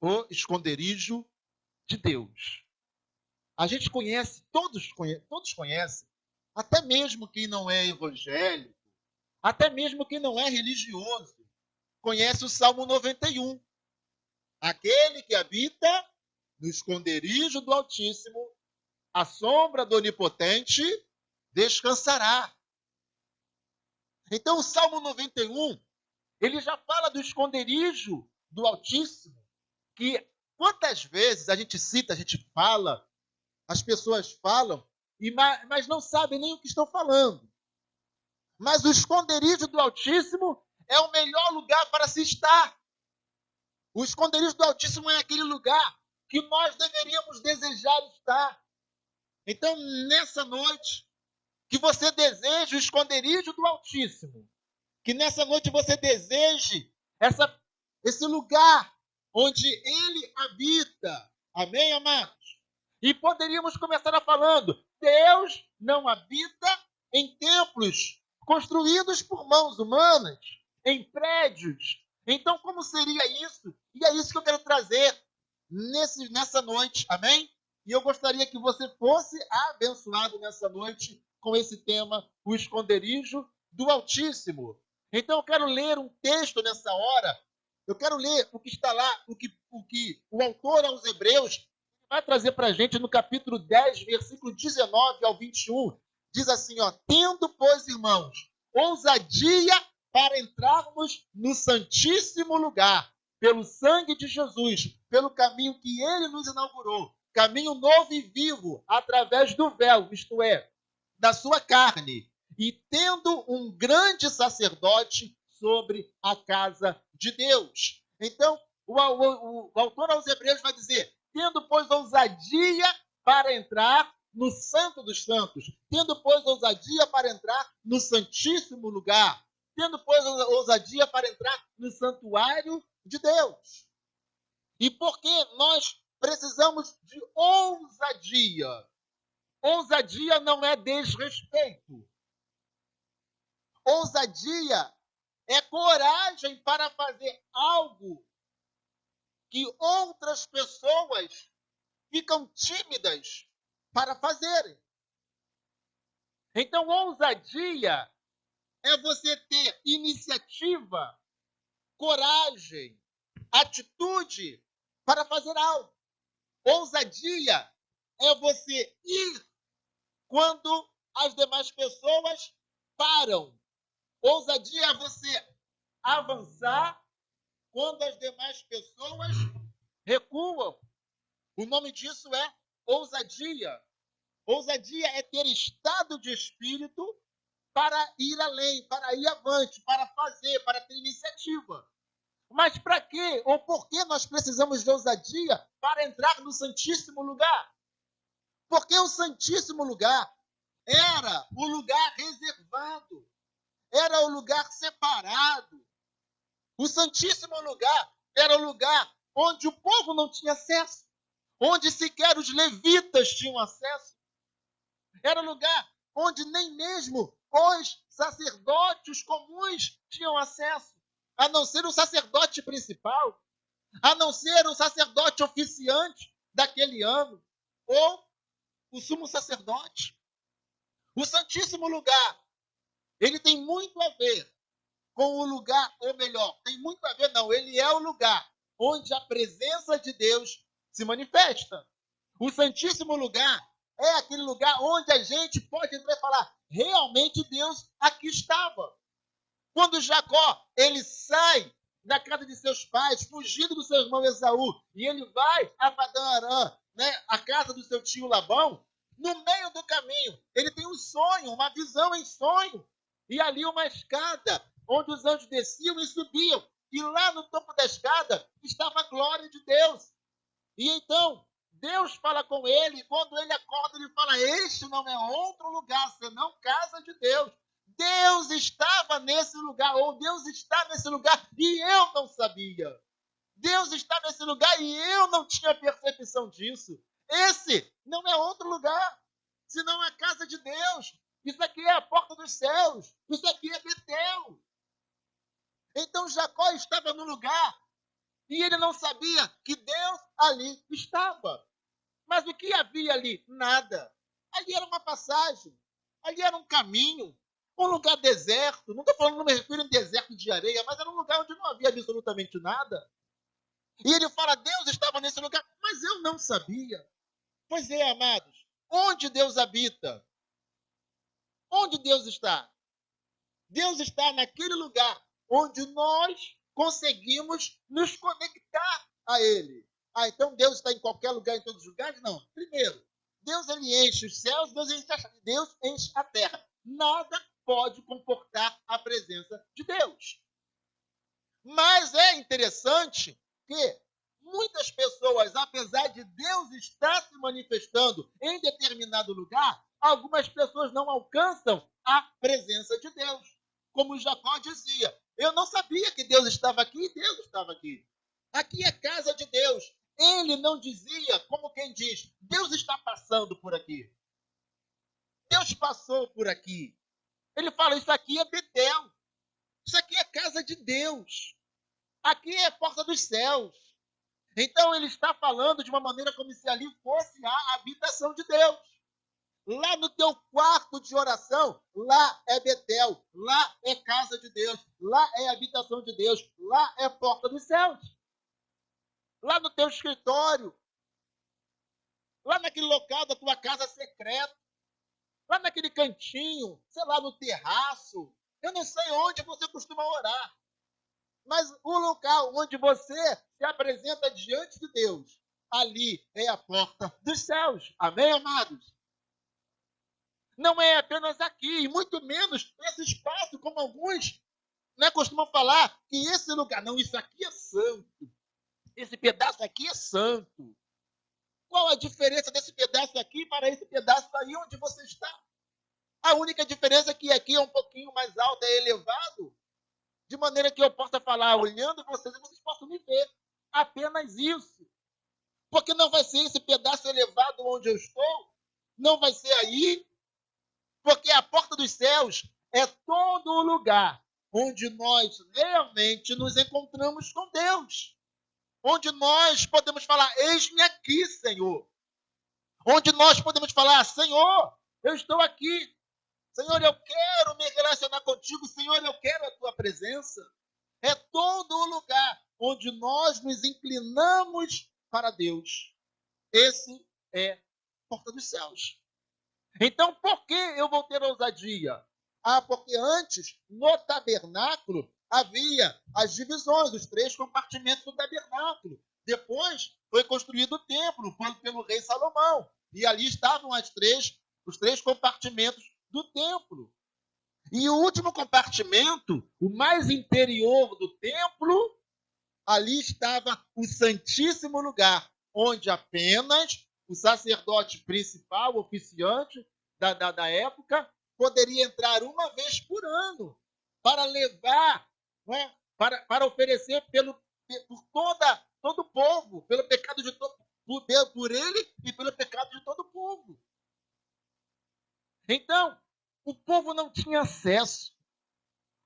o esconderijo de Deus. A gente conhece, todos conhecem, até mesmo quem não é evangélico, até mesmo quem não é religioso, conhece o Salmo 91. Aquele que habita no esconderijo do Altíssimo, à sombra do Onipotente, descansará. Então, o Salmo 91, ele já fala do esconderijo do Altíssimo, que quantas vezes a gente cita, a gente fala, as pessoas falam, mas não sabem nem o que estão falando. Mas o esconderijo do Altíssimo é o melhor lugar para se estar. O esconderijo do Altíssimo é aquele lugar que nós deveríamos desejar estar. Então, nessa noite, que você deseje o esconderijo do Altíssimo, que nessa noite você deseje esse lugar onde Ele habita. Amém, amados? E poderíamos começar falando, Deus não habita em templos construídos por mãos humanas, em prédios. Então, como seria isso? E é isso que eu quero trazer nessa noite, amém? E eu gostaria que você fosse abençoado nessa noite com esse tema, o esconderijo do Altíssimo. Então, eu quero ler um texto nessa hora. Eu quero ler o que está lá, o que o autor aos Hebreus vai trazer para a gente no capítulo 10, versículo 19 ao 21. Diz assim, ó, tendo, pois, irmãos, ousadia para entrarmos no santíssimo lugar, pelo sangue de Jesus, pelo caminho que ele nos inaugurou, caminho novo e vivo, através do véu, isto é, da sua carne, e tendo um grande sacerdote sobre a casa de Deus. Então, o autor aos Hebreus vai dizer, tendo, pois, ousadia para entrar no Santo dos Santos, tendo, pois, ousadia para entrar no Santíssimo Lugar, tendo, pois, ousadia para entrar no santuário de Deus. E por que nós precisamos de ousadia? Ousadia não é desrespeito. Ousadia é coragem para fazer algo que outras pessoas ficam tímidas para fazerem. Então, ousadia é você ter iniciativa, coragem, atitude para fazer algo. Ousadia é você ir quando as demais pessoas param. Ousadia é você avançar quando as demais pessoas recuam. O nome disso é ousadia. Ousadia é ter estado de espírito para ir além, para ir avante, para fazer, para ter iniciativa. Mas para quê ou por que nós precisamos de ousadia para entrar no Santíssimo Lugar? Porque o Santíssimo Lugar era o lugar reservado, era o lugar separado. O Santíssimo Lugar era o lugar onde o povo não tinha acesso, onde sequer os levitas tinham acesso. Era o lugar onde nem mesmo os sacerdotes comuns tinham acesso, a não ser o sacerdote principal, a não ser o sacerdote oficiante daquele ano, ou o sumo sacerdote. O Santíssimo Lugar, ele tem muito a ver com o lugar, ou melhor, tem muito a ver, não, ele é o lugar onde a presença de Deus se manifesta. O Santíssimo Lugar é aquele lugar onde a gente pode entrar e falar, realmente Deus aqui estava. Quando Jacó, ele sai da casa de seus pais, fugindo do seu irmão Esaú, e ele vai a Padã-Arã, né, a casa do seu tio Labão, no meio do caminho, ele tem um sonho, uma visão em sonho, e ali uma escada, onde os anjos desciam e subiam, e lá no topo da escada estava a glória de Deus. E então, Deus fala com ele, e quando ele acorda, ele fala, este não é outro lugar, senão casa de Deus. Deus estava nesse lugar, ou Deus está nesse lugar, e eu não sabia. Deus está nesse lugar e eu não tinha percepção disso. Esse não é outro lugar, senão a casa de Deus. Isso aqui é a porta dos céus. Isso aqui é Betel. Então Jacó estava no lugar E ele não sabia que Deus ali estava. Mas o que havia ali? Nada. Ali era uma passagem. Ali era um caminho. Um lugar deserto. Não estou falando, não me refiro a um deserto de areia, mas era um lugar onde não havia absolutamente nada. E ele fala, Deus estava nesse lugar, mas eu não sabia. Pois é, amados, onde Deus habita? Onde Deus está? Deus está naquele lugar onde nós conseguimos nos conectar a Ele. Ah, então Deus está em qualquer lugar, em todos os lugares? Não. Primeiro, Deus ele enche os céus, Deus enche a terra. Nada pode comportar a presença de Deus. Mas é interessante que muitas pessoas, apesar de Deus estar se manifestando em determinado lugar, algumas pessoas não alcançam a presença de Deus. Como Jacó dizia, eu não sabia que Deus estava aqui e Deus estava aqui. Aqui é casa de Deus. Ele não dizia, como quem diz, Deus está passando por aqui. Deus passou por aqui. Ele fala, isso aqui é Betel. Isso aqui é casa de Deus. Aqui é a porta dos céus. Então ele está falando de uma maneira como se ali fosse a habitação de Deus. Lá no teu quarto de oração, lá é Betel, lá é casa de Deus, lá é habitação de Deus, lá é porta dos céus. Lá no teu escritório, lá naquele local da tua casa secreta, lá naquele cantinho, sei lá, no terraço. Eu não sei onde você costuma orar. Mas o local onde você se apresenta diante de Deus, ali é a porta dos céus. Amém, amados? Não é apenas aqui, e muito menos esse espaço, como alguns costumam falar, que esse lugar, não, isso aqui é santo. Esse pedaço aqui é santo. Qual a diferença desse pedaço aqui para esse pedaço aí onde você está? A única diferença é que aqui é um pouquinho mais alto, é elevado, de maneira que eu possa falar olhando vocês e vocês possam me ver. Apenas isso. Porque não vai ser esse pedaço elevado onde eu estou, não vai ser aí, porque a porta dos céus é todo o lugar onde nós realmente nos encontramos com Deus. Onde nós podemos falar, eis-me aqui, Senhor. Onde nós podemos falar, Senhor, eu estou aqui. Senhor, eu quero me relacionar contigo. Senhor, eu quero a tua presença. É todo o lugar onde nós nos inclinamos para Deus. Esse é a porta dos céus. Então, por que eu vou ter ousadia? Ah, porque antes, no tabernáculo, havia as divisões, os 3 compartimentos do tabernáculo. Depois foi construído o templo pelo rei Salomão. E ali estavam os três compartimentos do templo. E o último compartimento, o mais interior do templo, ali estava o Santíssimo Lugar, onde apenas o sacerdote principal, oficiante da época, poderia entrar uma vez por ano para levar, para oferecer por todo o povo, pelo pecado de todo, por ele e pelo pecado de todo o povo. Então, o povo não tinha acesso.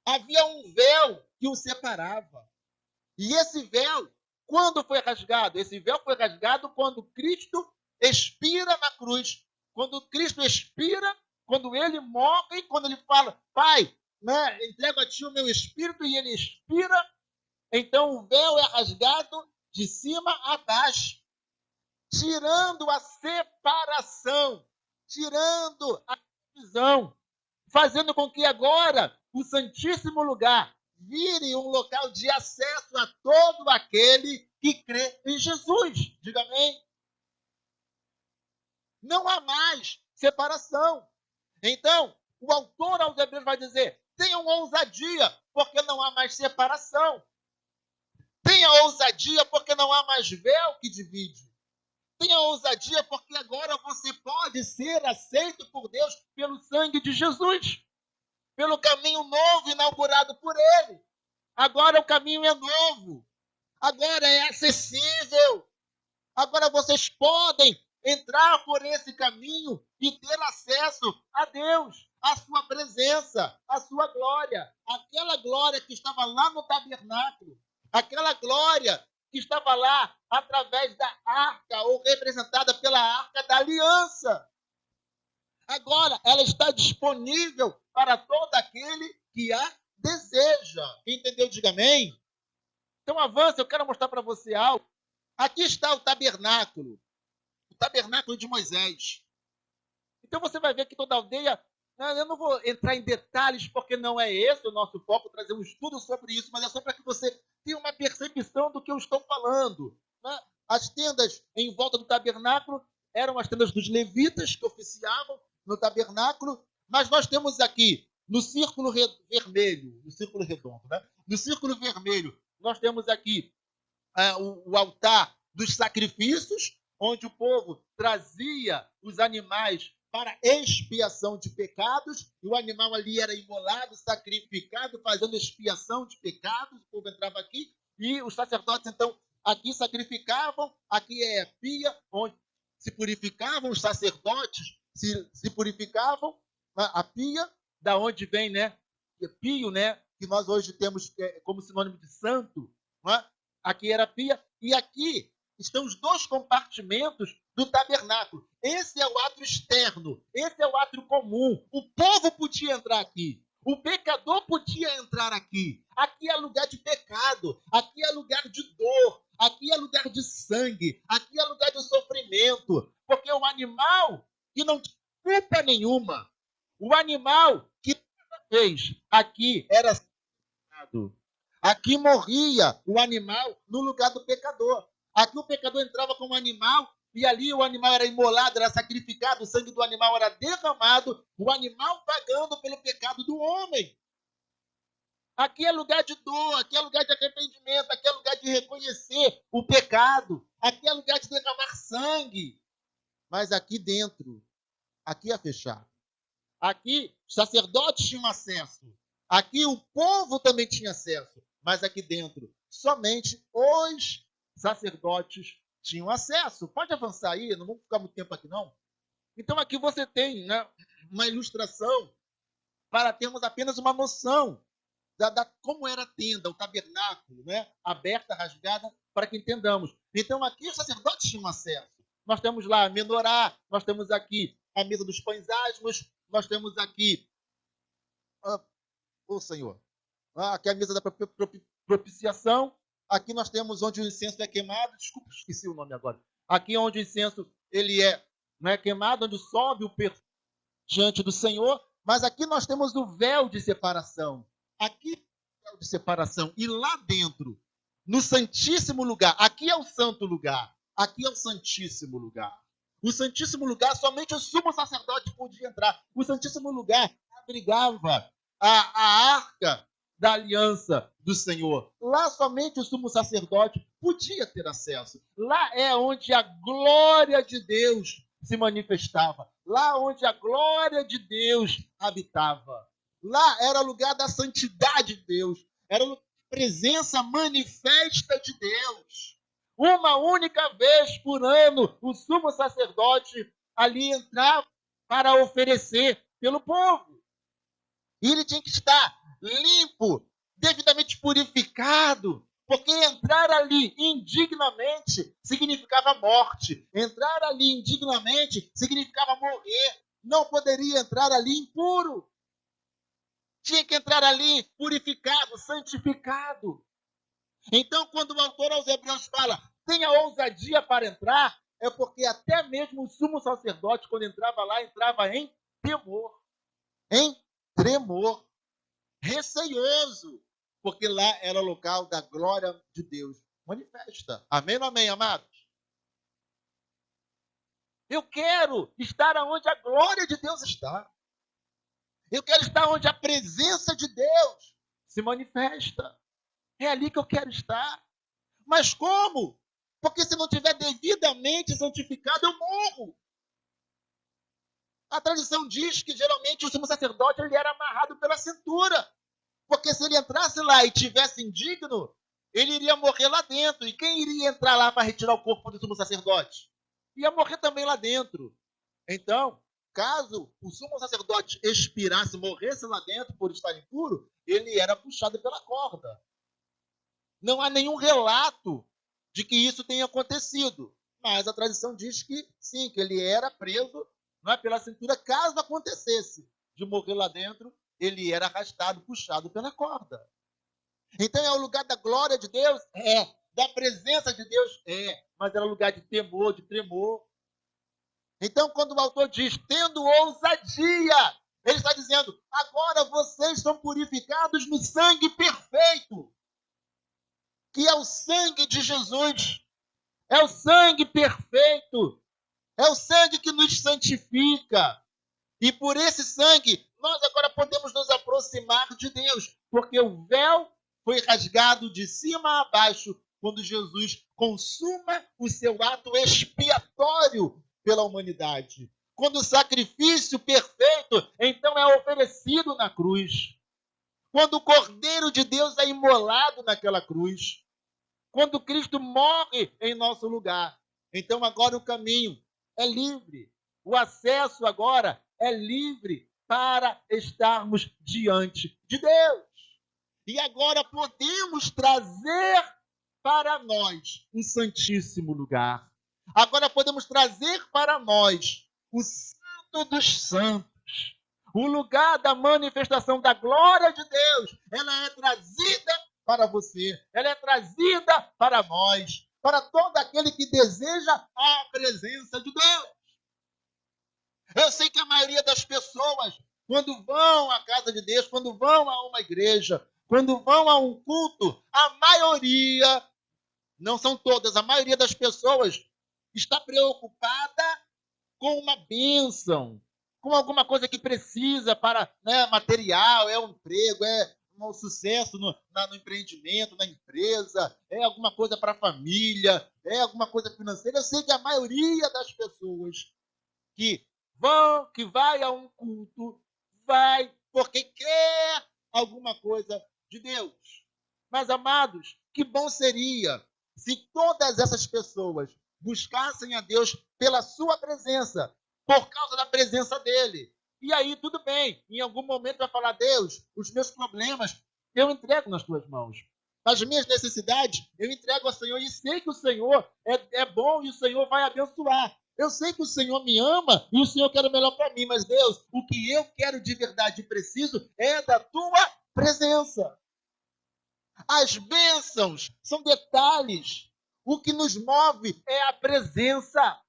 Havia um véu que o separava. E esse véu, quando foi rasgado? Esse véu foi rasgado quando Cristo expira na cruz. Quando Cristo expira, quando ele morre, quando ele fala, Pai, entrego a ti o meu espírito, e ele expira, então o véu é rasgado de cima a baixo, tirando a separação, tirando a divisão, fazendo com que agora o Santíssimo Lugar vire um local de acesso a todo aquele que crê em Jesus. Diga amém. Não há mais separação. Então, o autor aos Hebreus vai dizer, tenham ousadia, porque não há mais separação. Tenha ousadia, porque não há mais véu que divide. Tenha ousadia, porque agora você pode ser aceito por Deus pelo sangue de Jesus, pelo caminho novo inaugurado por ele. Agora o caminho é novo. Agora é acessível. Agora vocês podem entrar por esse caminho e ter acesso a Deus, a sua presença, a sua glória. Aquela glória que estava lá no tabernáculo, aquela glória que estava lá através da arca, ou representada pela arca da aliança. Agora, ela está disponível para todo aquele que a deseja. Quem entendeu, diga amém. Então, avança, eu quero mostrar para você algo. Aqui está o tabernáculo de Moisés. Então, você vai ver que toda aldeia... Eu não vou entrar em detalhes, porque não é esse o nosso foco, trazer um estudo sobre isso, mas é só para que você tenha uma percepção do que eu estou falando. Né? As tendas em volta do tabernáculo eram as tendas dos levitas, que oficiavam no tabernáculo, mas nós temos aqui, no círculo vermelho, no círculo redondo, né? No círculo vermelho, nós temos aqui o altar dos sacrifícios, onde o povo trazia os animais para expiação de pecados, e o animal ali era imolado, sacrificado, fazendo expiação de pecados, o povo entrava aqui, e os sacerdotes, então, aqui sacrificavam, aqui é a pia, onde se purificavam, os sacerdotes se purificavam, a pia, da onde vem, né, pio, né, que nós hoje temos como sinônimo de santo, né? Aqui era a pia, e aqui estão os dois compartimentos do tabernáculo. Esse é o átrio externo, esse é o átrio comum. O povo podia entrar aqui, o pecador podia entrar aqui. Aqui é lugar de pecado, aqui é lugar de dor, aqui é lugar de sangue, aqui é lugar de sofrimento, porque o animal que não tinha culpa nenhuma, o animal que fez aqui era sacrificado. Aqui morria o animal no lugar do pecador. Aqui o pecador entrava como animal e ali o animal era imolado, era sacrificado, o sangue do animal era derramado, o animal pagando pelo pecado do homem. Aqui é lugar de dor, aqui é lugar de arrependimento, aqui é lugar de reconhecer o pecado, aqui é lugar de derramar sangue. Mas aqui dentro, aqui é fechado. Aqui os sacerdotes tinham acesso. Aqui o povo também tinha acesso. Mas aqui dentro, somente os sacerdotes tinham acesso. Pode avançar aí, não vamos ficar muito tempo aqui não. Então aqui você tem, né, uma ilustração para termos apenas uma noção da como era a tenda, o tabernáculo, né, aberta, rasgada, para que entendamos. Então aqui os sacerdotes tinham acesso. Nós temos lá a menorá, nós temos aqui a mesa dos pães asmos, nós temos aqui o Senhor. Aqui é a mesa da propiciação. Aqui nós temos onde o incenso é queimado. Desculpa, esqueci o nome agora. Aqui onde o incenso ele não é queimado, onde sobe o perfume diante do Senhor. Mas aqui nós temos o véu de separação. Aqui é o véu de separação. E lá dentro, no santíssimo lugar, aqui é o santo lugar. Aqui é o santíssimo lugar. O santíssimo lugar, somente o sumo sacerdote podia entrar. O santíssimo lugar abrigava a arca da aliança do Senhor. Lá somente o sumo sacerdote podia ter acesso. Lá é onde a glória de Deus se manifestava. Lá onde a glória de Deus habitava. Lá era o lugar da santidade de Deus. Era a presença manifesta de Deus. Uma única vez por ano, o sumo sacerdote ali entrava para oferecer pelo povo. E ele tinha que estar limpo, devidamente purificado, porque entrar ali indignamente significava morte. Entrar ali indignamente significava morrer. Não poderia entrar ali impuro. Tinha que entrar ali purificado, santificado. Então, quando o autor aos Hebreus fala, tenha ousadia para entrar, é porque até mesmo o sumo sacerdote, quando entrava lá, entrava em temor. Em tremor. Receioso, porque lá era o local da glória de Deus manifesta. Amém ou amém, amados? Eu quero estar onde a glória de Deus está. Eu quero estar onde a presença de Deus se manifesta. É ali que eu quero estar. Mas como? Porque se não tiver devidamente santificado, eu morro. A tradição diz que geralmente o sumo sacerdote ele era amarrado pela cintura. Porque se ele entrasse lá e tivesse indigno, ele iria morrer lá dentro. E quem iria entrar lá para retirar o corpo do sumo sacerdote? Ia morrer também lá dentro. Então, caso o sumo sacerdote expirasse, morresse lá dentro por estar impuro, ele era puxado pela corda. Não há nenhum relato de que isso tenha acontecido. Mas a tradição diz que sim, que ele era preso, não é, pela cintura, caso acontecesse de morrer lá dentro, ele era arrastado, puxado pela corda. Então é o lugar da glória de Deus? É. Da presença de Deus? É. Mas era lugar de temor, de tremor. Então, quando o autor diz, tendo ousadia, ele está dizendo, agora vocês são purificados no sangue perfeito, que é o sangue de Jesus. É o sangue perfeito. É o sangue que nos santifica. E por esse sangue, nós agora podemos nos aproximar de Deus, porque o véu foi rasgado de cima a baixo quando Jesus consuma o seu ato expiatório pela humanidade. Quando o sacrifício perfeito, então, é oferecido na cruz. Quando o Cordeiro de Deus é imolado naquela cruz. Quando Cristo morre em nosso lugar. Então agora o caminho é livre. O acesso agora é livre para estarmos diante de Deus. E agora podemos trazer para nós um santíssimo lugar. Agora podemos trazer para nós o Santo dos Santos. O lugar da manifestação da glória de Deus. Ela é trazida para você. Ela é trazida para nós. Para todo aquele que deseja a presença de Deus. Eu sei que a maioria das pessoas, quando vão à casa de Deus, quando vão a uma igreja, quando vão a um culto, a maioria, não são todas, a maioria das pessoas está preocupada com uma bênção, com alguma coisa que precisa para, né, material, é um emprego, é um sucesso no empreendimento, na empresa, é alguma coisa para a família, é alguma coisa financeira. Eu sei que a maioria das pessoas que vai a um culto, vai porque quer alguma coisa de Deus. Mas, amados, que bom seria se todas essas pessoas buscassem a Deus pela sua presença, por causa da presença dele. E aí, tudo bem, em algum momento vai falar, Deus, os meus problemas eu entrego nas tuas mãos. As minhas necessidades eu entrego ao Senhor e sei que o Senhor é bom e o Senhor vai abençoar. Eu sei que o Senhor me ama e o Senhor quer o melhor para mim, mas Deus, o que eu quero de verdade e preciso é da tua presença. As bênçãos são detalhes. O que nos move é a presença.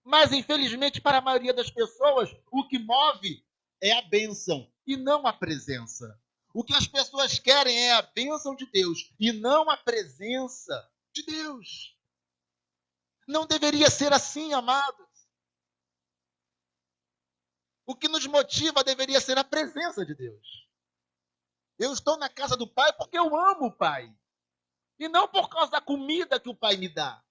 Mas, infelizmente, para a maioria das pessoas, o que move é a bênção e não a presença. O que as pessoas querem é a bênção de Deus e não a presença de Deus. Não deveria ser assim, amados. O que nos motiva deveria ser a presença de Deus. Eu estou na casa do Pai porque eu amo o Pai. E não por causa da comida que o Pai me dá.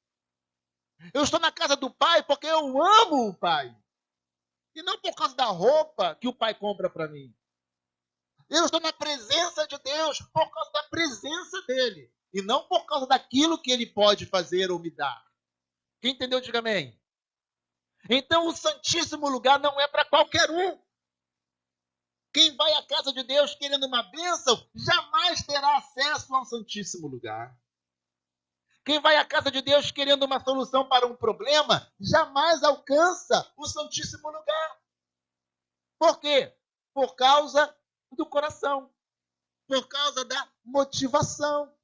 Eu estou na casa do Pai porque eu amo o Pai. E não por causa da roupa que o Pai compra para mim. Eu estou na presença de Deus por causa da presença dele. E não por causa daquilo que ele pode fazer ou me dar. Quem entendeu, diga amém. Então o Santíssimo Lugar não é para qualquer um. Quem vai à casa de Deus querendo uma bênção, jamais terá acesso ao Santíssimo Lugar. Quem vai à casa de Deus querendo uma solução para um problema, jamais alcança o Santíssimo Lugar. Por quê? Por causa do coração. Por causa da motivação.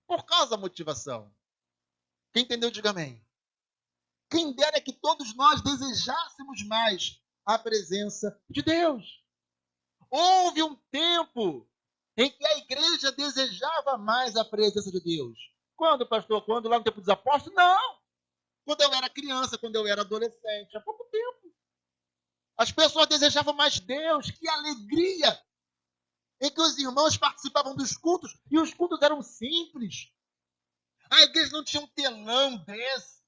Por causa da motivação. Quem entendeu, diga amém. Quem dera que todos nós desejássemos mais a presença de Deus. Houve um tempo em que a igreja desejava mais a presença de Deus. Quando, pastor? Quando? Lá no tempo dos apóstolos? Não! Quando eu era criança, quando eu era adolescente, há pouco tempo. As pessoas desejavam mais Deus, que alegria! Em que os irmãos participavam dos cultos, e os cultos eram simples. A igreja não tinha um telão desse.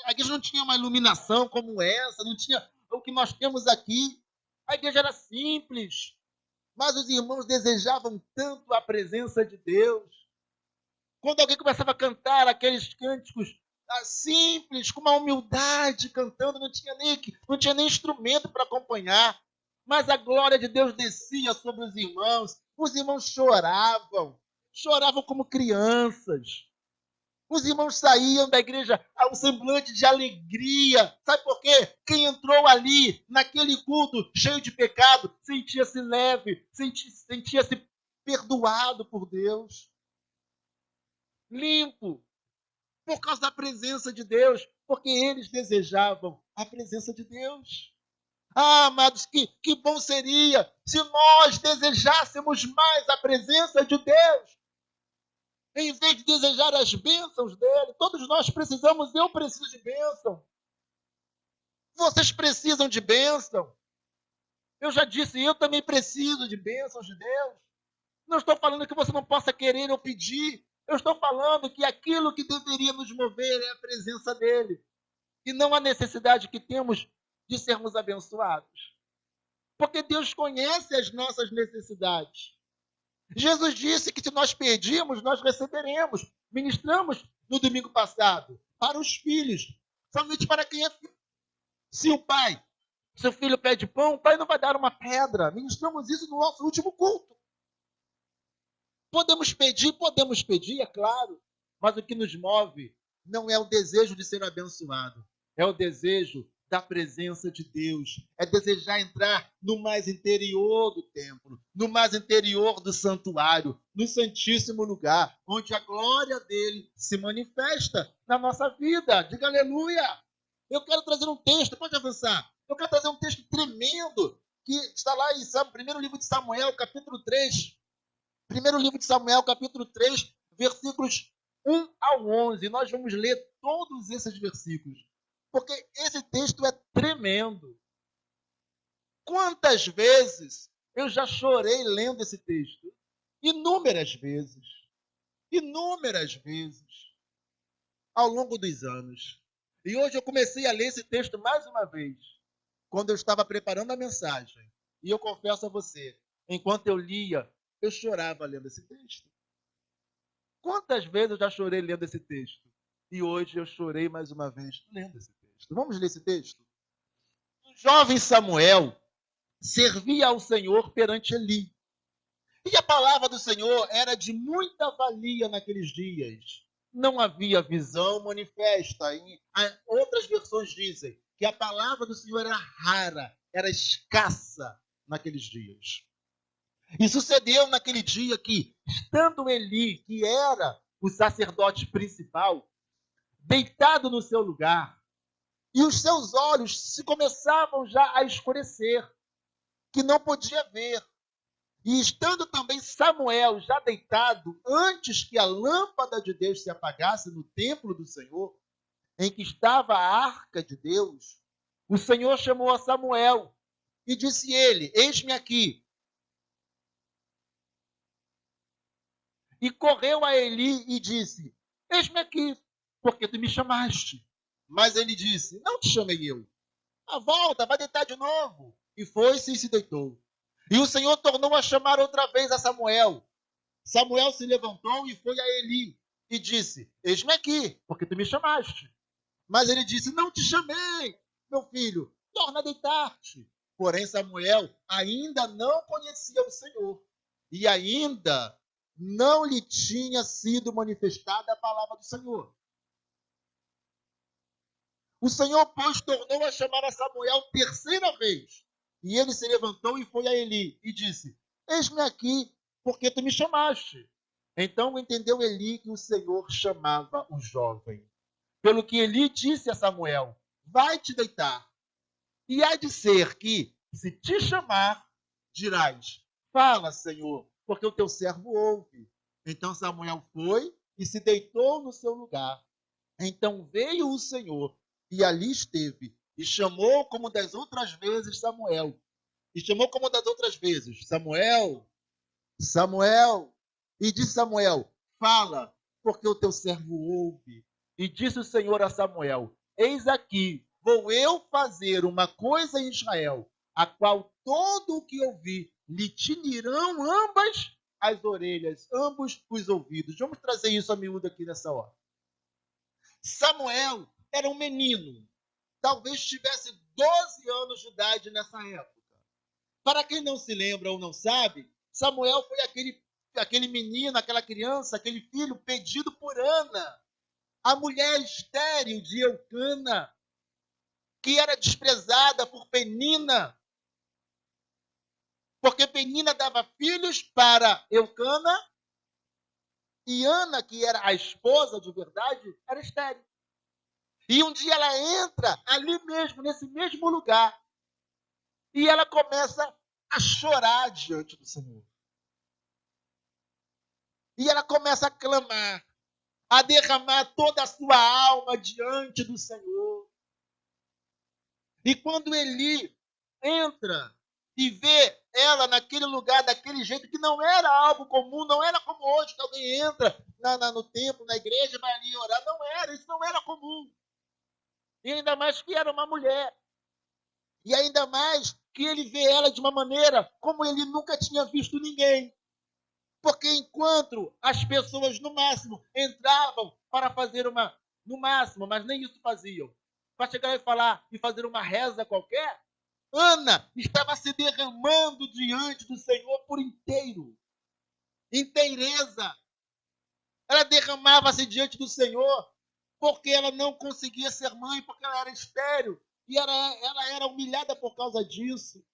A igreja não tinha uma iluminação como essa, não tinha o que nós temos aqui. A igreja era simples. Mas os irmãos desejavam tanto a presença de Deus. Quando alguém começava a cantar aqueles cânticos simples, com uma humildade, cantando, não tinha nem instrumento para acompanhar. Mas a glória de Deus descia sobre os irmãos choravam como crianças. Os irmãos saíam da igreja a um semblante de alegria. Sabe por quê? Quem entrou ali, naquele culto, cheio de pecado, sentia-se leve, sentia-se perdoado por Deus, limpo, por causa da presença de Deus, porque eles desejavam a presença de Deus. Ah, amados, que bom seria se nós desejássemos mais a presença de Deus, em vez de desejar as bênçãos dele. Todos nós precisamos, eu preciso de bênção. Vocês precisam de bênção. Eu já disse, eu também preciso de bênçãos de Deus. Não estou falando que você não possa querer ou pedir. Eu estou falando que aquilo que deveria nos mover é a presença dele. E não a necessidade que temos de sermos abençoados. Porque Deus conhece as nossas necessidades. Jesus disse que se nós pedirmos, nós receberemos. Ministramos no domingo passado para os filhos, somente para quem é filho. Se o pai, seu filho pede pão, o pai não vai dar uma pedra. Ministramos isso no nosso último culto. Podemos pedir, é claro, mas o que nos move não é o desejo de ser abençoado, é o desejo da presença de Deus, é desejar entrar no mais interior do templo, no mais interior do santuário, no santíssimo lugar, onde a glória dele se manifesta na nossa vida. Diga aleluia! Eu quero trazer um texto, pode avançar. Eu quero trazer um texto tremendo, que está lá em primeiro livro de Samuel, capítulo 3. Primeiro livro de Samuel, capítulo 3, versículos 1 ao 11. Nós vamos ler todos esses versículos, porque esse texto é tremendo. Quantas vezes eu já chorei lendo esse texto? Inúmeras vezes. Inúmeras vezes. Ao longo dos anos. E hoje eu comecei a ler esse texto mais uma vez, quando eu estava preparando a mensagem. E eu confesso a você, enquanto eu lia, eu chorava lendo esse texto. Quantas vezes eu já chorei lendo esse texto? E hoje eu chorei mais uma vez lendo esse texto. Vamos ler esse texto? O jovem Samuel servia ao Senhor perante Eli. E a palavra do Senhor era de muita valia naqueles dias. Não havia visão manifesta. E outras versões dizem que a palavra do Senhor era rara, era escassa naqueles dias. E sucedeu naquele dia que, estando Eli, que era o sacerdote principal, deitado no seu lugar, e os seus olhos se começavam já a escurecer, que não podia ver. E estando também Samuel já deitado, antes que a lâmpada de Deus se apagasse no templo do Senhor, em que estava a arca de Deus, o Senhor chamou a Samuel e disse ele: eis-me aqui. E correu a Eli e disse: eis-me aqui, porque tu me chamaste. Mas ele disse: não te chamei eu. Volta, vai deitar de novo. E foi-se e se deitou. E o Senhor tornou a chamar outra vez a Samuel. Samuel se levantou e foi a Eli e disse: eis-me aqui, porque tu me chamaste. Mas ele disse: não te chamei, meu filho, torna a deitar-te. Porém Samuel ainda não conhecia o Senhor, e ainda não lhe tinha sido manifestada a palavra do Senhor. O Senhor, pois, tornou a chamar a Samuel terceira vez. E ele se levantou e foi a Eli e disse: eis-me aqui, porque tu me chamaste. Então entendeu Eli que o Senhor chamava o jovem. Pelo que Eli disse a Samuel: vai te deitar. E há de ser que, se te chamar, dirás: fala, Senhor, porque o teu servo ouve. Então Samuel foi e se deitou no seu lugar. Então veio o Senhor e ali esteve, e chamou como das outras vezes Samuel. E chamou como das outras vezes: Samuel, Samuel. E disse Samuel: fala, porque o teu servo ouve. E disse o Senhor a Samuel: eis aqui, vou eu fazer uma coisa em Israel, a qual todo o que ouvir lhe tinirão ambas as orelhas, ambos os ouvidos. Vamos trazer isso a miúdo aqui nessa hora. Samuel era um menino, talvez tivesse 12 anos de idade nessa época. Para quem não se lembra ou não sabe, Samuel foi aquele menino, aquela criança, aquele filho pedido por Ana. A mulher estéril de Eucana, que era desprezada por Penina, porque Penina dava filhos para Eucana, e Ana, que era a esposa de verdade, era estéril. E um dia ela entra ali mesmo, nesse mesmo lugar, e ela começa a chorar diante do Senhor. E ela começa a clamar, a derramar toda a sua alma diante do Senhor. E quando Eli entra e vê ela naquele lugar, daquele jeito, que não era algo comum, não era como hoje, que alguém entra no templo, na igreja, vai ali orar. Não era, isso não era comum. E ainda mais que era uma mulher. E ainda mais que ele vê ela de uma maneira como ele nunca tinha visto ninguém. Porque enquanto as pessoas, no máximo, entravam para fazer no máximo, mas nem isso faziam, para chegar e falar e fazer uma reza qualquer, Ana estava se derramando diante do Senhor por inteiro, inteireza. Ela derramava-se diante do Senhor porque ela não conseguia ser mãe, porque ela era estéril, e ela era humilhada por causa disso.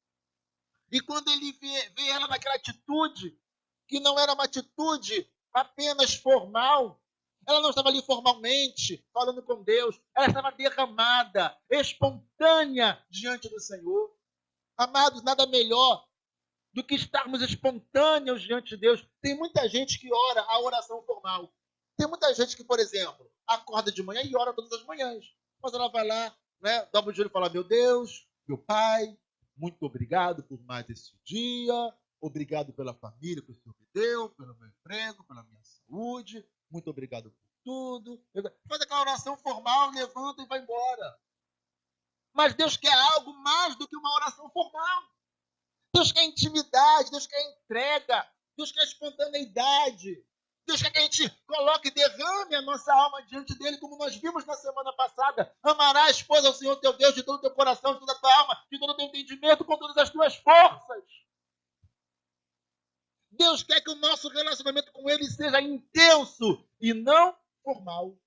E quando ele vê ela naquela atitude, que não era uma atitude apenas formal, ela não estava ali formalmente falando com Deus, ela estava derramada, espontânea diante do Senhor. Amados, nada melhor do que estarmos espontâneos diante de Deus. Tem muita gente que ora a oração formal. Tem muita gente que, por exemplo, acorda de manhã e ora todas as manhãs. Mas ela vai lá, né, dobra o joelho e fala: meu Deus, meu Pai, muito obrigado por mais esse dia, obrigado pela família que o Senhor me deu, pelo meu emprego, pela minha saúde, muito obrigado por tudo. Faz aquela oração formal, levanta e vai embora. Mas Deus quer algo mais do que uma oração formal. Deus quer intimidade, Deus quer entrega, Deus quer espontaneidade. Deus quer que a gente coloque e derrame a nossa alma diante dele, como nós vimos na semana passada. Amarás a esposa ao Senhor teu Deus de todo o teu coração, de toda a tua alma, de todo o teu entendimento, com todas as tuas forças. Deus quer que o nosso relacionamento com ele seja intenso e não formal.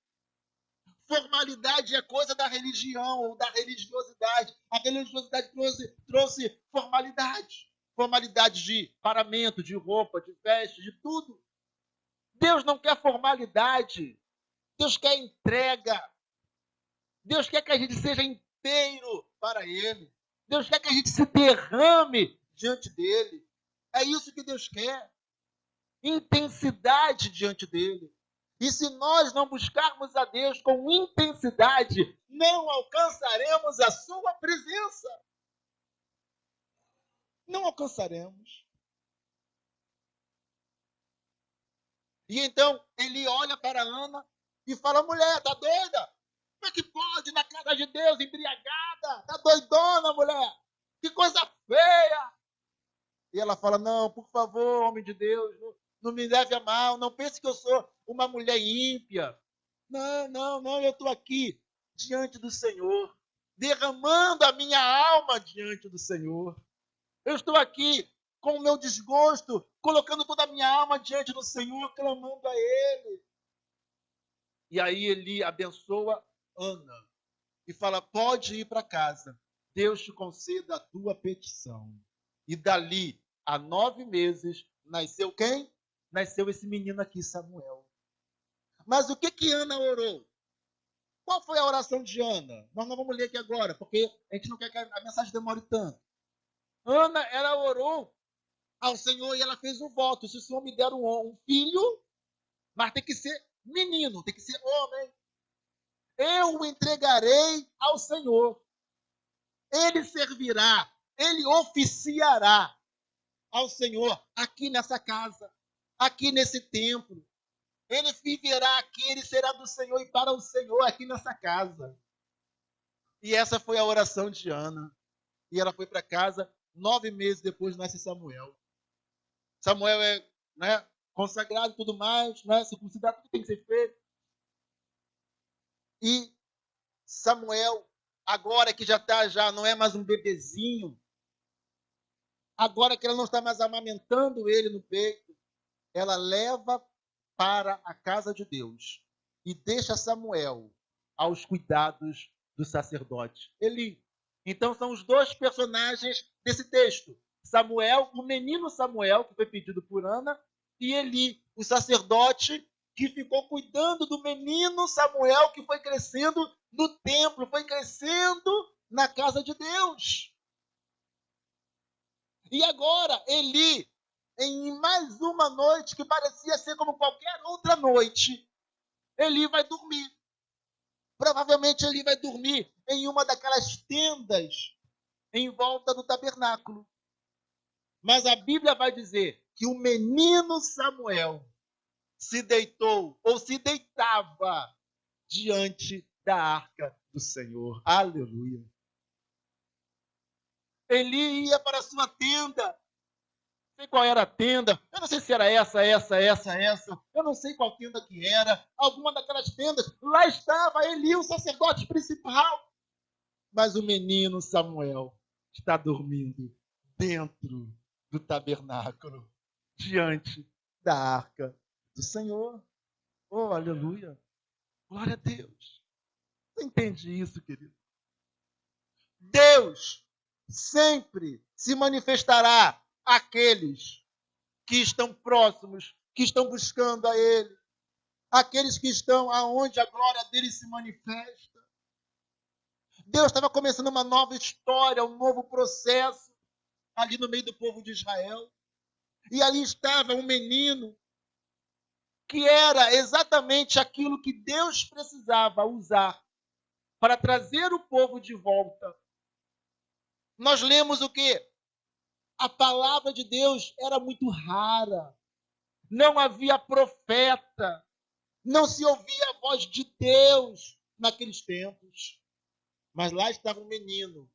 Formalidade é coisa da religião ou da religiosidade. A religiosidade trouxe formalidade. Formalidade de paramento, de roupa, de veste, de tudo. Deus não quer formalidade. Deus quer entrega. Deus quer que a gente seja inteiro para Ele. Deus quer que a gente se derrame diante dEle. É isso que Deus quer. Intensidade diante dEle. E se nós não buscarmos a Deus com intensidade, não alcançaremos a sua presença. Não alcançaremos. E então ele olha para Ana e fala: mulher, tá doida? Como é que pode na casa de Deus, embriagada? Tá doidona, mulher? Que coisa feia! E ela fala: não, por favor, homem de Deus, não me leve a mal, não pense que eu sou uma mulher ímpia. Não, eu estou aqui diante do Senhor, derramando a minha alma diante do Senhor. Eu estou aqui com o meu desgosto, colocando toda a minha alma diante do Senhor, clamando a Ele. E aí ele abençoa Ana e fala: pode ir para casa, Deus te conceda a tua petição. E dali a 9 meses, nasceu quem? Nasceu esse menino aqui, Samuel. Mas o que Ana orou? Qual foi a oração de Ana? Nós não vamos ler aqui agora, porque a gente não quer que a mensagem demore tanto. Ana, ela orou ao Senhor e ela fez um voto: se o Senhor me der um filho, mas tem que ser menino, tem que ser homem, eu o entregarei ao Senhor. Ele servirá, ele oficiará ao Senhor aqui nessa casa, aqui nesse templo. Ele viverá aqui, ele será do Senhor e para o Senhor aqui nessa casa. E essa foi a oração de Ana. E ela foi para casa, 9 meses depois nasce Samuel. Samuel é, né, consagrado e tudo mais, né, circuncidado, tudo tem que ser feito. E Samuel, agora que já não é mais um bebezinho, agora que ela não está mais amamentando ele no peito, ela leva para a casa de Deus e deixa Samuel aos cuidados do sacerdote Eli. Então são os dois personagens desse texto. Samuel, o menino Samuel, que foi pedido por Ana, e Eli, o sacerdote que ficou cuidando do menino Samuel, que foi crescendo no templo, foi crescendo na casa de Deus. E agora, Eli, em mais uma noite que parecia ser como qualquer outra noite, Eli vai dormir. Provavelmente Eli vai dormir em uma daquelas tendas em volta do tabernáculo. Mas a Bíblia vai dizer que o menino Samuel se deitou ou se deitava diante da arca do Senhor. Aleluia. Eli ia para a sua tenda. Não sei qual era a tenda. Eu não sei se era essa. Eu não sei qual tenda que era. Alguma daquelas tendas. Lá estava Eli, o sacerdote principal. Mas o menino Samuel está dormindo dentro do tabernáculo, diante da arca do Senhor. Oh, aleluia. Glória a Deus. Você entende isso, querido? Deus sempre se manifestará àqueles que estão próximos, que estão buscando a Ele, aqueles que estão aonde a glória dele se manifesta. Deus estava começando uma nova história, um novo processo ali no meio do povo de Israel. E ali estava um menino que era exatamente aquilo que Deus precisava usar para trazer o povo de volta. Nós lemos o quê? A palavra de Deus era muito rara. Não havia profeta. Não se ouvia a voz de Deus naqueles tempos. Mas lá estava um menino,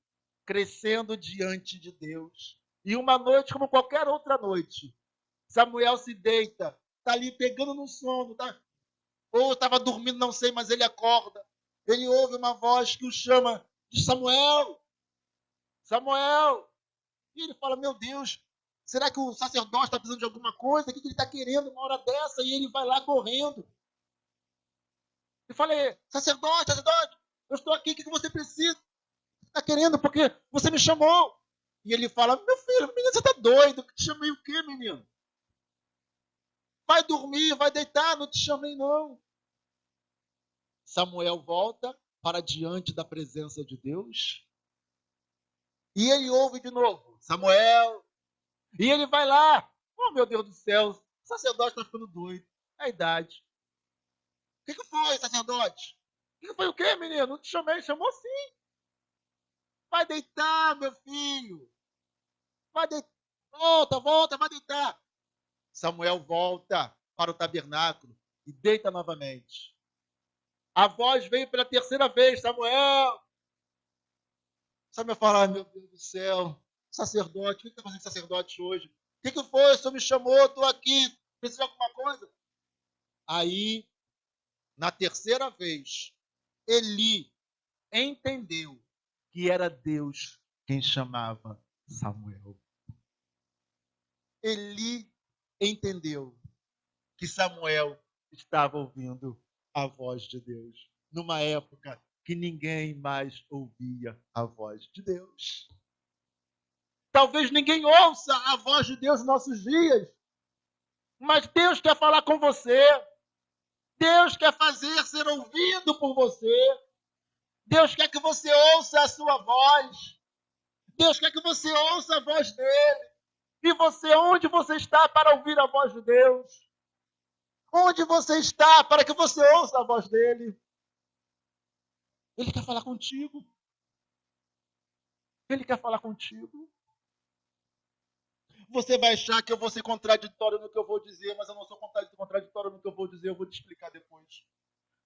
crescendo diante de Deus. E uma noite, como qualquer outra noite, Samuel se deita, está ali pegando no sono, tá? Ou estava dormindo, não sei, mas ele acorda. Ele ouve uma voz que o chama de Samuel. Samuel! E ele fala, meu Deus, será que o sacerdote está precisando de alguma coisa? O que ele está querendo uma hora dessa? E ele vai lá correndo. E fala, sacerdote, eu estou aqui, o que você precisa? Está querendo porque você me chamou. E ele fala, meu filho, menino, você está doido? Te chamei o quê, menino? Vai dormir, vai deitar, não te chamei não. Samuel volta para diante da presença de Deus. E ele ouve de novo, Samuel. E ele vai lá. Oh, meu Deus do céu, o sacerdote está ficando doido. É a idade. O que foi, sacerdote? O que foi o quê, menino? Não te chamei, chamou sim. Vai deitar, meu filho. Vai deitar. Volta, vai deitar. Samuel volta para o tabernáculo e deita novamente. A voz veio pela terceira vez, Samuel. Samuel fala, meu Deus do céu, sacerdote, o que está fazendo sacerdote hoje? O que foi? O senhor me chamou, estou aqui, precisa de alguma coisa? Aí, na terceira vez, Eli entendeu que era Deus quem chamava Samuel. Eli entendeu que Samuel estava ouvindo a voz de Deus, numa época que ninguém mais ouvia a voz de Deus. Talvez ninguém ouça a voz de Deus nos nossos dias, mas Deus quer falar com você. Deus quer fazer ser ouvido por você. Deus quer que você ouça a sua voz. Deus quer que você ouça a voz dele. E você, onde você está para ouvir a voz de Deus? Onde você está para que você ouça a voz dele? Ele quer falar contigo. Ele quer falar contigo. Você vai achar que eu vou ser contraditório no que eu vou dizer, mas eu não sou contraditório no que eu vou dizer, eu vou te explicar depois.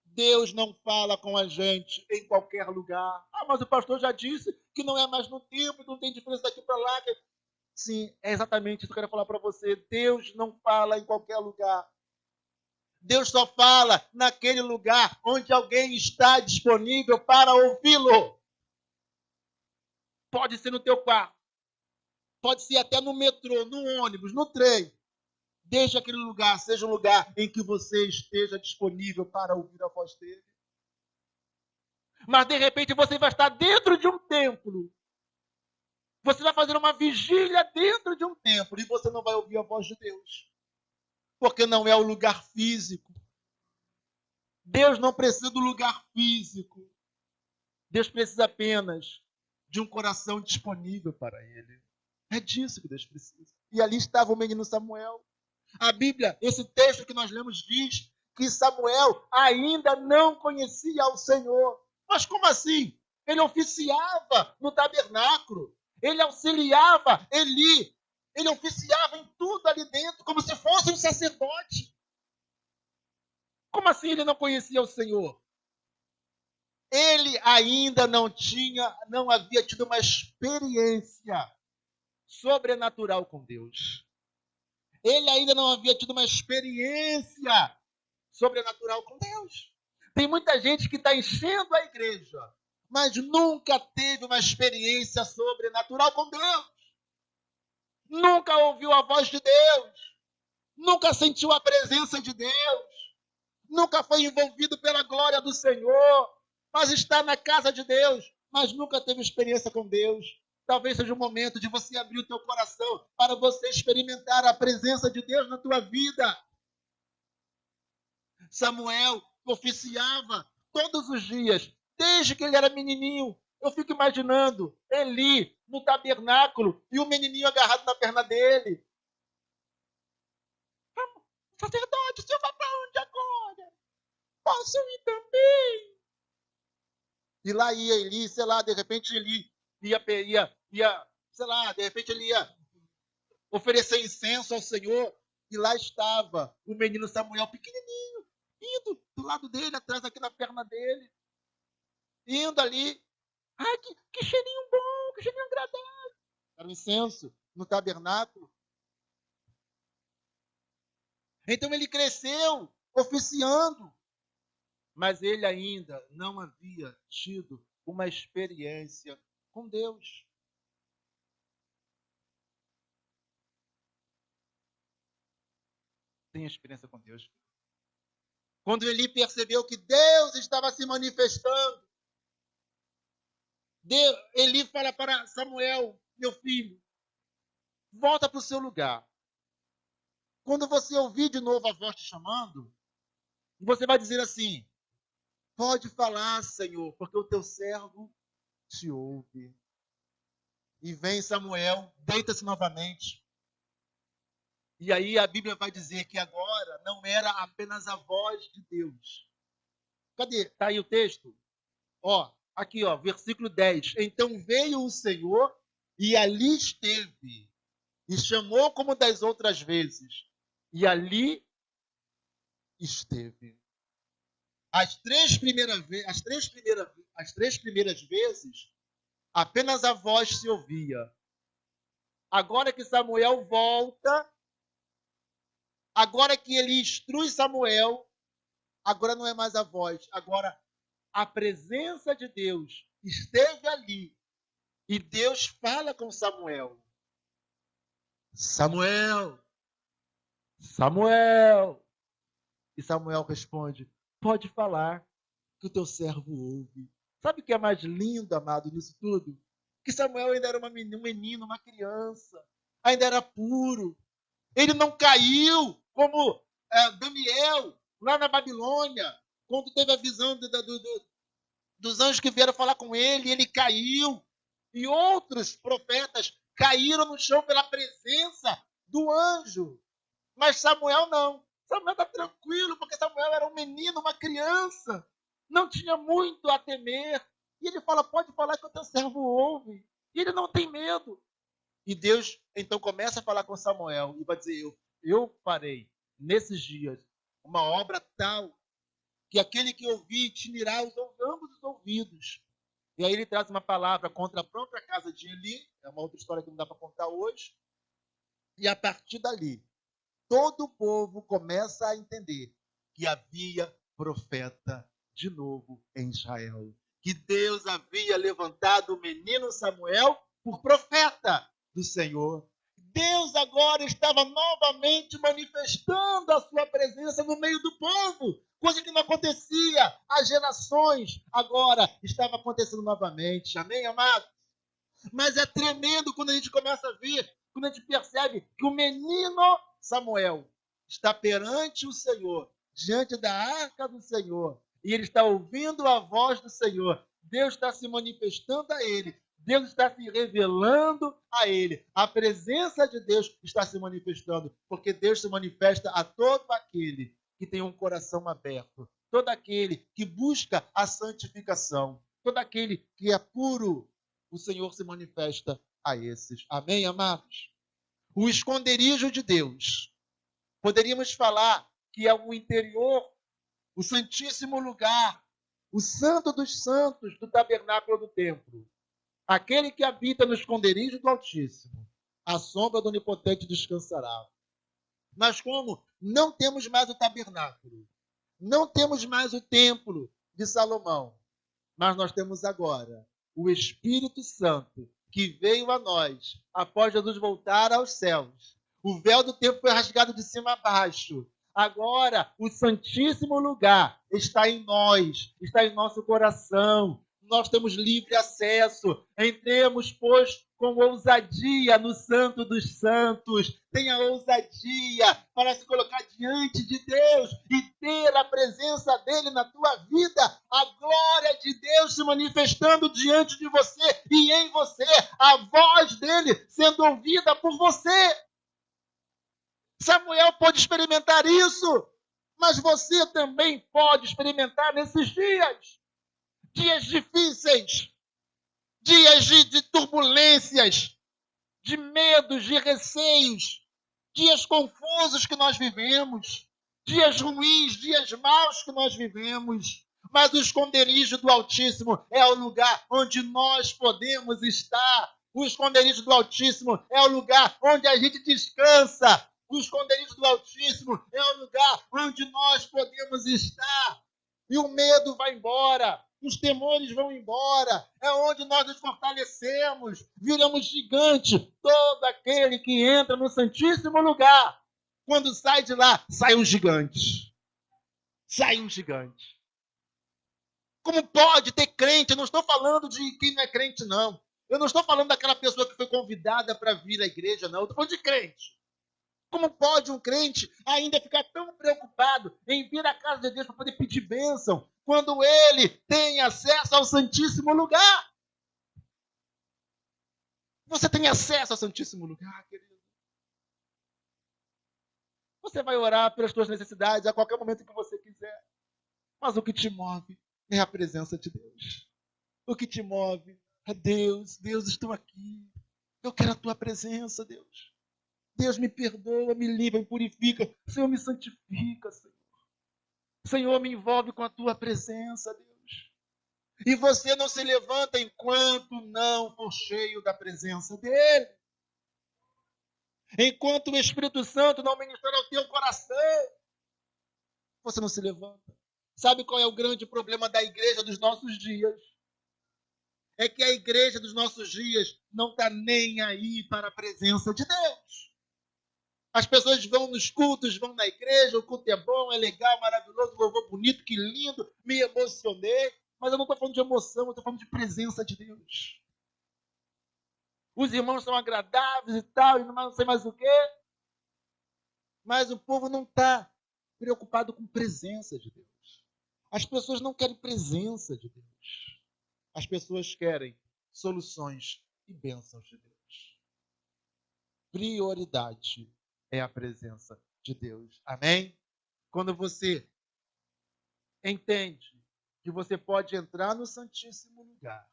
Deus não fala com a gente em qualquer lugar. Ah, mas o pastor já disse que não é mais no tempo, não tem diferença daqui para lá. Sim, é exatamente isso que eu quero falar para você. Deus não fala em qualquer lugar. Deus só fala naquele lugar onde alguém está disponível para ouvi-lo. Pode ser no teu quarto. Pode ser até no metrô, no ônibus, no trem. Deixe aquele lugar seja um lugar em que você esteja disponível para ouvir a voz dele. Mas, de repente, você vai estar dentro de um templo. Você vai fazer uma vigília dentro de um templo e você não vai ouvir a voz de Deus. Porque não é o lugar físico. Deus não precisa do lugar físico. Deus precisa apenas de um coração disponível para ele. É disso que Deus precisa. E ali estava o menino Samuel. A Bíblia, esse texto que nós lemos, diz que Samuel ainda não conhecia o Senhor. Mas como assim? Ele oficiava no tabernáculo. Ele auxiliava Eli. Ele oficiava em tudo ali dentro, como se fosse um sacerdote. Como assim ele não conhecia o Senhor? Ele ainda não havia tido uma experiência sobrenatural com Deus. Ele ainda não havia tido uma experiência sobrenatural com Deus. Tem muita gente que está enchendo a igreja, mas nunca teve uma experiência sobrenatural com Deus. Nunca ouviu a voz de Deus. Nunca sentiu a presença de Deus. Nunca foi envolvido pela glória do Senhor, mas está na casa de Deus, mas nunca teve experiência com Deus. Talvez seja o momento de você abrir o teu coração para você experimentar a presença de Deus na tua vida. Samuel oficiava todos os dias, desde que ele era menininho. Eu fico imaginando Eli no tabernáculo e o menininho agarrado na perna dele. Sacerdote, o senhor vai para onde agora? Posso ir também? E lá ia Eli, sei lá, de repente Eli sei lá, de repente ele ia oferecer incenso ao Senhor. E lá estava o menino Samuel, pequenininho, indo do lado dele, atrás aqui na perna dele. Indo ali. Ai, que cheirinho bom, que cheirinho agradável. Era o incenso no tabernáculo. Então ele cresceu oficiando, mas ele ainda não havia tido uma experiência com Deus. Tem experiência com Deus. Quando Eli percebeu que Deus estava se manifestando, Eli fala para Samuel, meu filho, volta para o seu lugar. Quando você ouvir de novo a voz te chamando, você vai dizer assim, pode falar, Senhor, porque o teu servo te ouve. E vem Samuel, deita-se novamente. E aí a Bíblia vai dizer que agora não era apenas a voz de Deus. Cadê? Está aí o texto? Ó, aqui, ó, versículo 10. Então veio o Senhor e ali esteve. E chamou como das outras vezes. E ali esteve. As três primeiras vezes, apenas a voz se ouvia. Agora que Samuel volta, agora que ele instrui Samuel, agora não é mais a voz, agora a presença de Deus esteve ali. E Deus fala com Samuel. Samuel! Samuel! E Samuel responde, pode falar, que o teu servo ouve. Sabe o que é mais lindo, amado, nisso tudo? Que Samuel ainda era um menino, uma criança. Ainda era puro. Ele não caiu como Daniel, lá na Babilônia, quando teve a visão dos anjos que vieram falar com ele, ele caiu. E outros profetas caíram no chão pela presença do anjo. Mas Samuel não. Samuel está tranquilo, porque Samuel era um menino, uma criança. Não tinha muito a temer. E ele fala, pode falar que o teu servo ouve. E ele não tem medo. E Deus, então, começa a falar com Samuel e vai dizer, eu farei, nesses dias, uma obra tal que aquele que ouvir tinirá ambos os ouvidos. E aí ele traz uma palavra contra a própria casa de Eli, é uma outra história que não dá para contar hoje. E a partir dali, todo o povo começa a entender que havia profeta de novo em Israel. Que Deus havia levantado o menino Samuel por profeta do Senhor. Deus agora estava novamente manifestando a sua presença no meio do povo, coisa que não acontecia há gerações, agora estava acontecendo novamente. Amém, amado? Mas é tremendo quando a gente começa a ver, quando a gente percebe que o menino Samuel está perante o Senhor, diante da arca do Senhor, e ele está ouvindo a voz do Senhor. Deus está se manifestando a ele. Deus está se revelando a ele. A presença de Deus está se manifestando, porque Deus se manifesta a todo aquele que tem um coração aberto, todo aquele que busca a santificação, todo aquele que é puro. O Senhor se manifesta a esses. Amém, amados? O esconderijo de Deus. Poderíamos falar que é o interior, o santíssimo lugar, o santo dos santos do tabernáculo do templo. Aquele que habita no esconderijo do Altíssimo, a sombra do Onipotente descansará. Mas como não temos mais o tabernáculo, não temos mais o templo de Salomão, mas nós temos agora o Espírito Santo, que veio a nós após Jesus voltar aos céus. O véu do templo foi rasgado de cima a baixo. Agora, o santíssimo lugar está em nós, está em nosso coração. Nós temos livre acesso. Entremos, pois, com ousadia no Santo dos Santos. Tenha ousadia para se colocar diante de Deus e ter a presença dele na tua vida. A glória de Deus se manifestando diante de você e em você. A voz dele sendo ouvida por você. Samuel pode experimentar isso, mas você também pode experimentar nesses dias. Dias difíceis, dias de turbulências, de medos, de receios, dias confusos que nós vivemos, dias ruins, dias maus que nós vivemos. Mas o esconderijo do Altíssimo é o lugar onde nós podemos estar. O esconderijo do Altíssimo é o lugar onde a gente descansa. O esconderijo do Altíssimo é o lugar onde nós podemos estar. E o medo vai embora. Os temores vão embora. É onde nós nos fortalecemos. Viramos gigante. Todo aquele que entra no Santíssimo Lugar, quando sai de lá, sai um gigante. Sai um gigante. Como pode ter crente? Eu não estou falando de quem não é crente, não. Eu não estou falando daquela pessoa que foi convidada para vir à igreja, não. Eu estou falando de crente. Como pode um crente ainda ficar tão preocupado em vir à casa de Deus para poder pedir bênção, quando ele tem acesso ao Santíssimo Lugar? Você tem acesso ao Santíssimo Lugar, querido? Você vai orar pelas suas necessidades a qualquer momento que você quiser. Mas o que te move é a presença de Deus. O que te move é Deus. Deus, estou aqui. Eu quero a tua presença, Deus. Deus, me perdoa, me livra, me purifica. Senhor, me santifica, Senhor. Senhor, me envolve com a tua presença, Deus. E você não se levanta enquanto não for cheio da presença dele. Enquanto o Espírito Santo não ministrar ao teu coração, você não se levanta. Sabe qual é o grande problema da igreja dos nossos dias? É que a igreja dos nossos dias não está nem aí para a presença de Deus. As pessoas vão nos cultos, vão na igreja, o culto é bom, é legal, maravilhoso, louvor bonito, que lindo, me emocionei. Mas eu não estou falando de emoção, eu estou falando de presença de Deus. Os irmãos são agradáveis e tal, e não sei mais o quê. Mas o povo não está preocupado com presença de Deus. As pessoas não querem presença de Deus. As pessoas querem soluções e bênçãos de Deus. Prioridade é a presença de Deus. Amém? Quando você entende que você pode entrar no Santíssimo Lugar,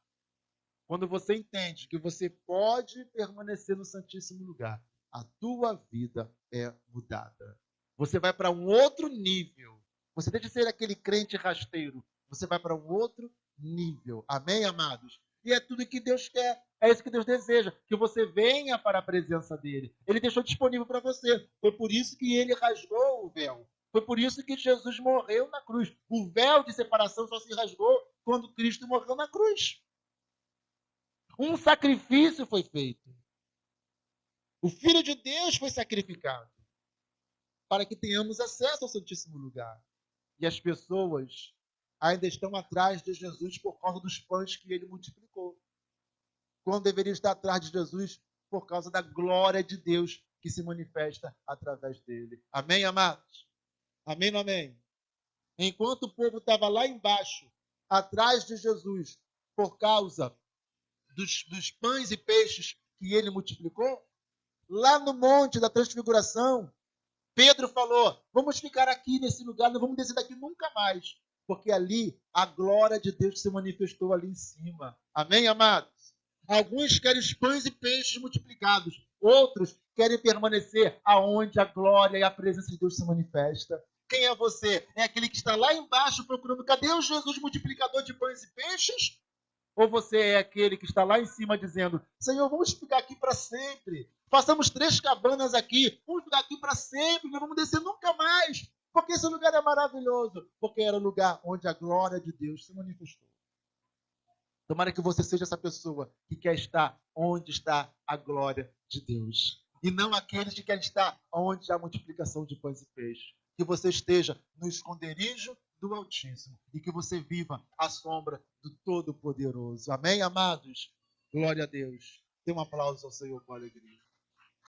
quando você entende que você pode permanecer no Santíssimo Lugar, a tua vida é mudada. Você vai para um outro nível. Você deixa de ser aquele crente rasteiro. Você vai para um outro nível. Amém, amados? E é tudo que Deus quer. É isso que Deus deseja, que você venha para a presença dele. Ele deixou disponível para você. Foi por isso que ele rasgou o véu. Foi por isso que Jesus morreu na cruz. O véu de separação só se rasgou quando Cristo morreu na cruz. Um sacrifício foi feito. O Filho de Deus foi sacrificado para que tenhamos acesso ao Santíssimo Lugar. E as pessoas ainda estão atrás de Jesus por causa dos pães que ele multiplicou. Quando deveriam estar atrás de Jesus por causa da glória de Deus que se manifesta através dele. Amém, amados? Amém ou amém? Enquanto o povo estava lá embaixo, atrás de Jesus, por causa dos pães e peixes que ele multiplicou, lá no Monte da Transfiguração, Pedro falou: vamos ficar aqui nesse lugar, não vamos descer daqui nunca mais, porque ali a glória de Deus se manifestou ali em cima. Amém, amados? Alguns querem os pães e peixes multiplicados, outros querem permanecer aonde a glória e a presença de Deus se manifesta. Quem é você? É aquele que está lá embaixo procurando, cadê o Jesus multiplicador de pães e peixes? Ou você é aquele que está lá em cima dizendo, Senhor, vamos ficar aqui para sempre. Façamos 3 cabanas aqui, vamos ficar aqui para sempre, não vamos descer nunca mais. Porque esse lugar é maravilhoso. Porque era o lugar onde a glória de Deus se manifestou. Tomara que você seja essa pessoa que quer estar onde está a glória de Deus. E não aqueles que querem estar onde há a multiplicação de pães e peixes. Que você esteja no esconderijo do Altíssimo e que você viva à sombra do Todo-Poderoso. Amém, amados? Glória a Deus. Dê um aplauso ao Senhor com alegria.